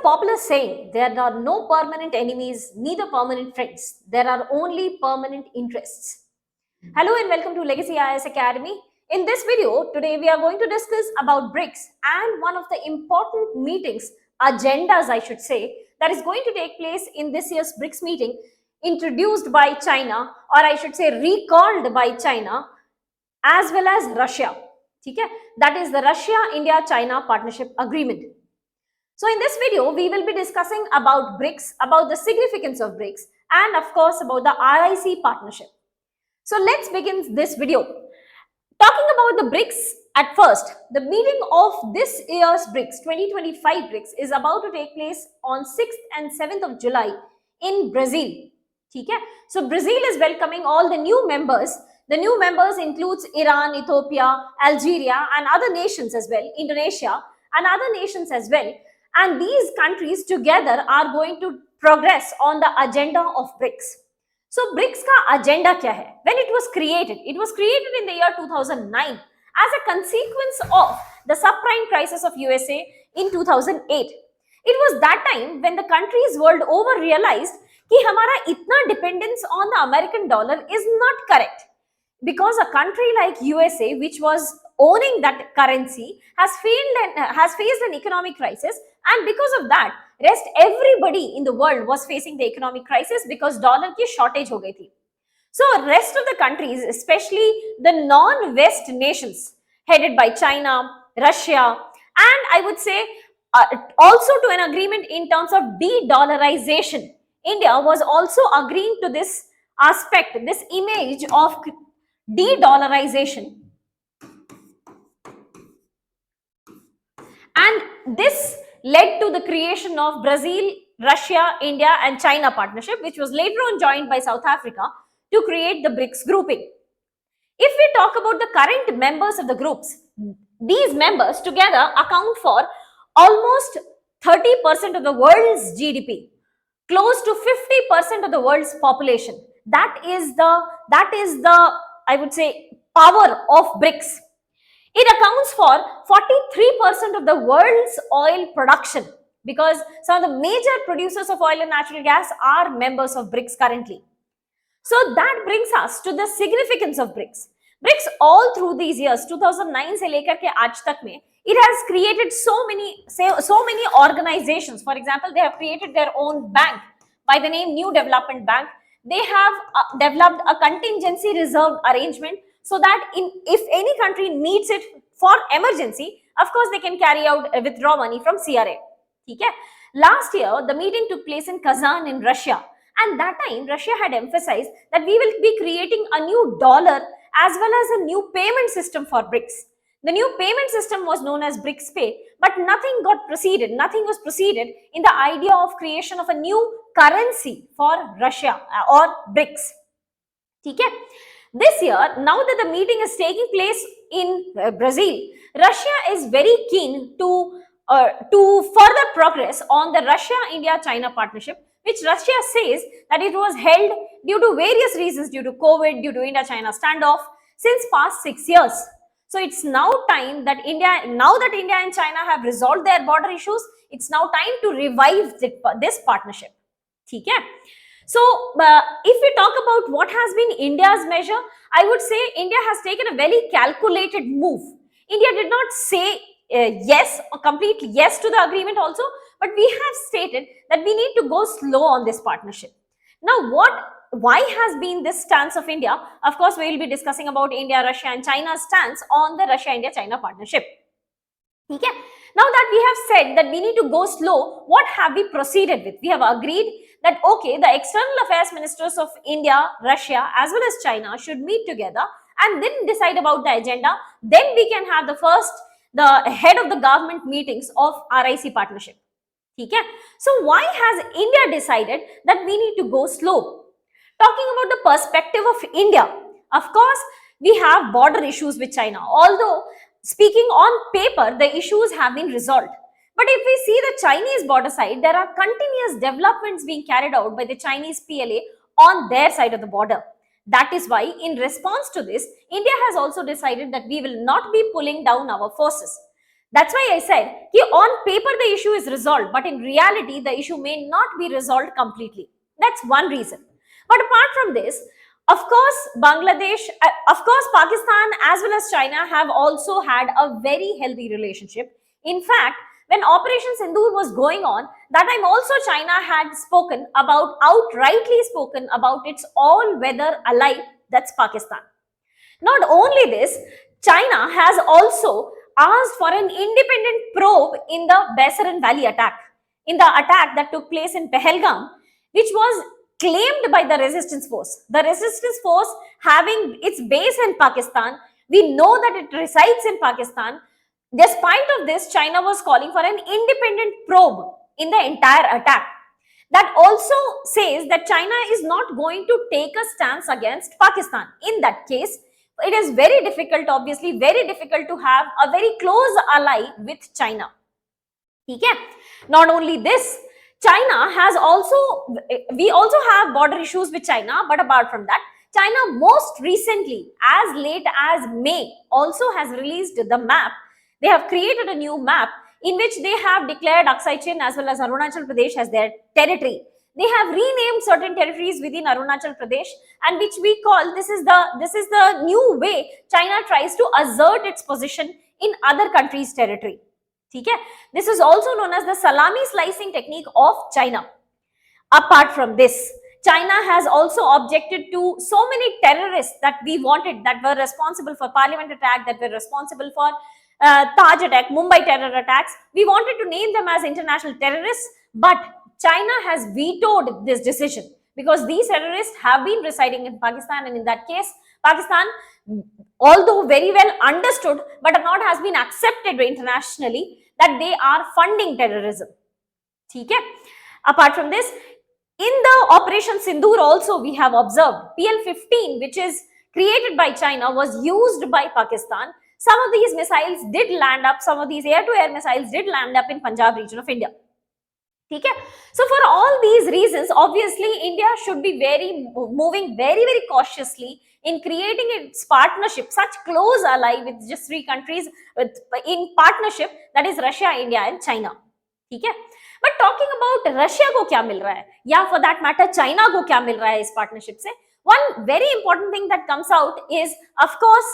a popular saying, there are no permanent enemies, neither permanent friends. There are only permanent interests. Hello and welcome to Legacy IAS Academy. In this video, today we are going to discuss about BRICS and one of the important meetings, agendas I should say, that is going to take place in this year's BRICS meeting, introduced by China, or I should say recalled by China, as well as Russia. Okay? That is the Russia-India-China Partnership Agreement. So in this video, we will be discussing about BRICS, about the significance of BRICS, and of course about the RIC partnership. So let's begin this video. Talking about the BRICS at first, the meeting of this year's BRICS, 2025 BRICS, is about to take place on 6th and 7th of July in Brazil. Okay? So Brazil is welcoming all the new members. The new members includes Iran, Ethiopia, Algeria, and other nations as well, Indonesia, and other nations as well. And these countries together are going to progress on the agenda of BRICS. So BRICS ka agenda kya hai? When it was created in the year 2009 as a consequence of the subprime crisis of USA in 2008. It was that time when the countries world over realized कि हमारा इतना dependence on the American dollar is not correct. Because a country like USA, which was owning that currency, has faced an economic crisis, and because of that, rest everybody in the world was facing the economic crisis because dollar की shortage हो गई थी. So rest of the countries, especially the non-West nations, headed by China, Russia, and I would say also to an agreement in terms of de-dollarization. India was also agreeing to this aspect, this image of de-dollarization, and this led to the creation of Brazil, Russia, India and China partnership, which was later on joined by South Africa to create the BRICS grouping. If we talk about the current members of the groups, these members together account for almost 30% of the world's GDP, close to 50% of the world's population. That is the I would say power of BRICS. It accounts for 43% of the world's oil production, because some of the major producers of oil and natural gas are members of BRICS currently. So that brings us to the significance of BRICS. BRICS all through these years, 2009 से लेकर के आज तक में, it has created so many organizations. For example, they have created their own bank by the name New Development Bank. They have developed a contingency reserve arrangement so that if any country needs it for emergency, of course they can carry out withdraw money from CRA. Okay? Last year, the meeting took place in Kazan in Russia, and that time Russia had emphasized that we will be creating a new dollar as well as a new payment system for BRICS. The new payment system was known as BRICS Pay, but nothing was proceeded in the idea of creation of a new currency for Russia or BRICS. Okay? This year, now that the meeting is taking place in Brazil, Russia is very keen to further progress on the Russia-India-China partnership, which Russia says that it was held due to various reasons, due to COVID, due to India-China standoff, since past 6 years. So it's now time that India and China have resolved their border issues, it's now time to revive this partnership. Okay? So if we talk about what has been India's measure, I would say India has taken a very calculated move. India did not say yes or complete yes to the agreement also, but we have stated that we need to go slow on this partnership. Now, why has been this stance of India? Of course, we will be discussing about India, Russia and China's stance on the Russia-India-China partnership. Okay? Now that we have said that we need to go slow, what have we proceeded with? We have agreed that okay, the external affairs ministers of India, Russia as well as China should meet together and then decide about the agenda. Then we can have the head of the government meetings of RIC partnership. Okay? So why has India decided that we need to go slow? Talking about the perspective of India, of course, we have border issues with China. Although speaking on paper, the issues have been resolved. But if we see the Chinese border side, there are continuous developments being carried out by the Chinese PLA on their side of the border. That is why, in response to this, India has also decided that we will not be pulling down our forces. That's why I said on paper the issue is resolved, but in reality the issue may not be resolved completely. That's one reason. But apart from this, of course, Bangladesh, of course, Pakistan as well as China have also had a very healthy relationship. In fact, when Operation Sindoor was going on, that time also China had outrightly spoken about its all-weather ally, that's Pakistan. Not only this, China has also asked for an independent probe in the Baisaran Valley attack, in the attack that took place in Pahalgam, which was claimed by the resistance force. The resistance force having its base in Pakistan, we know that it resides in Pakistan. Despite of this, China was calling for an independent probe in the entire attack. That also says that China is not going to take a stance against Pakistan. In that case, it is very difficult, obviously, very difficult to have a very close ally with China. Okay? Not only this, China has also, we also have border issues with China, but apart from that, China most recently, as late as May, also has released the map. They have created a new map in which they have declared Aksai Chin as well as Arunachal Pradesh as their territory. They have renamed certain territories within Arunachal Pradesh, and which we call, this is the new way China tries to assert its position in other countries' territory. Okay? This is also known as the salami slicing technique of China. Apart from this, China has also objected to so many terrorists that we wanted, that were responsible for Parliament attack, that were responsible for Taj attack, Mumbai terror attacks. We wanted to name them as international terrorists, but China has vetoed this decision because these terrorists have been residing in Pakistan, and in that case, Pakistan, although very well understood, but not has been accepted internationally, that they are funding terrorism. Okay? Apart from this, in the Operation Sindoor also we have observed PL-15, which is created by China, was used by Pakistan. Some of these missiles did land up, some of these air-to-air missiles did land up in Punjab region of India. Okay? So for all these reasons, obviously India should be moving very cautiously in creating its partnership, such close ally with just three countries in partnership, that is Russia, India and China. Okay? But talking about Russia को क्या मिल रहा है, या for that matter China को क्या मिल रहा है इस partnership से, one very important thing that comes out is, of course,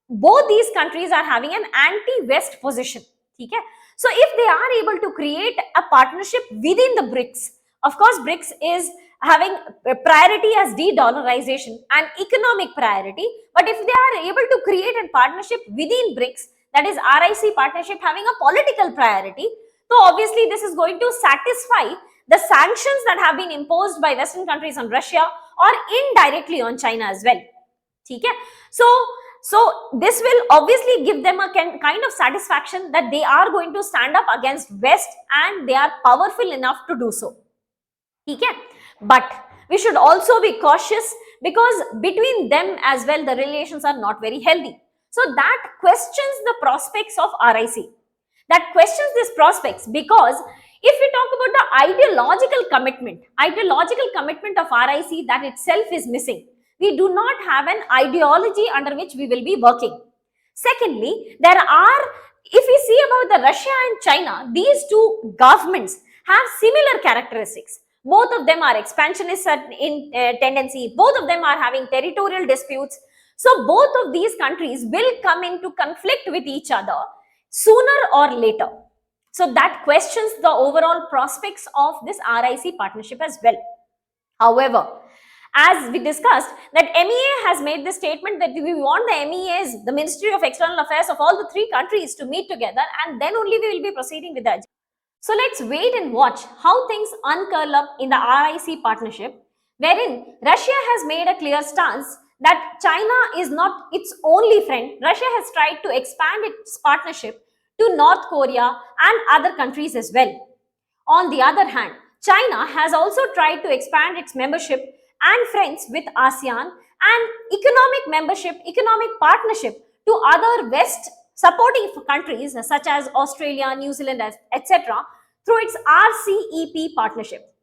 both these countries are having an anti-West position. Okay? So if they are able to create a partnership within the BRICS, of course BRICS is having a priority as de-dollarization and economic priority, but if they are able to create a partnership within BRICS, that is RIC partnership having a political priority, so obviously this is going to satisfy the sanctions that have been imposed by Western countries on Russia or indirectly on China as well. Okay? So this will obviously give them a kind of satisfaction that they are going to stand up against West and they are powerful enough to do so. Okay? But we should also be cautious because between them as well the relations are not very healthy. So that questions the prospects of RIC. That questions these prospects because if we talk about the ideological commitment of RIC, that itself is missing. We do not have an ideology under which we will be working. Secondly, if we see about the Russia and China, these two governments have similar characteristics. Both of them are expansionist in tendency. Both of them are having territorial disputes. So both of these countries will come into conflict with each other sooner or later. So that questions the overall prospects of this RIC partnership as well. However, as we discussed, that MEA has made the statement that we want the MEAs, the Ministry of External Affairs of all the three countries, to meet together, and then only we will be proceeding with that. So let's wait and watch how things uncurl up in the RIC partnership, wherein Russia has made a clear stance that China is not its only friend. Russia has tried to expand its partnership to North Korea and other countries as well. On the other hand, China has also tried to expand its membership and friends with ASEAN and economic partnership to other West supporting countries such as Australia, New Zealand, etc. through its RCEP partnership.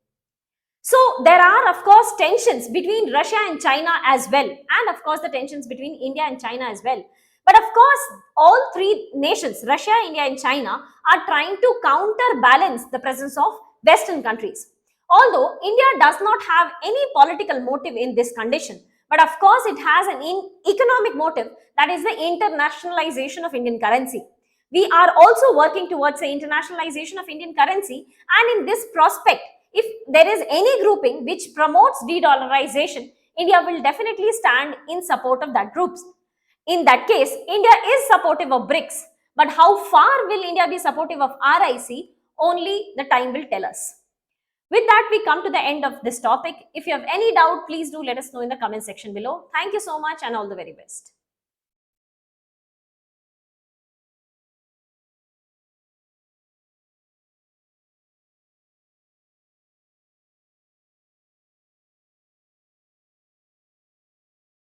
So there are of course tensions between Russia and China as well, and of course the tensions between India and China as well. But of course, all three nations, Russia, India, and China, are trying to counterbalance the presence of Western countries. Although India does not have any political motive in this condition, but of course, it has an economic motive, that is the internationalization of Indian currency. We are also working towards the internationalization of Indian currency, and in this prospect, if there is any grouping which promotes de-dollarization, India will definitely stand in support of that groups. In that case, India is supportive of BRICS, but how far will India be supportive of RIC? Only the time will tell us. With that, we come to the end of this topic. If you have any doubt, please do let us know in the comment section below. Thank you so much and all the very best.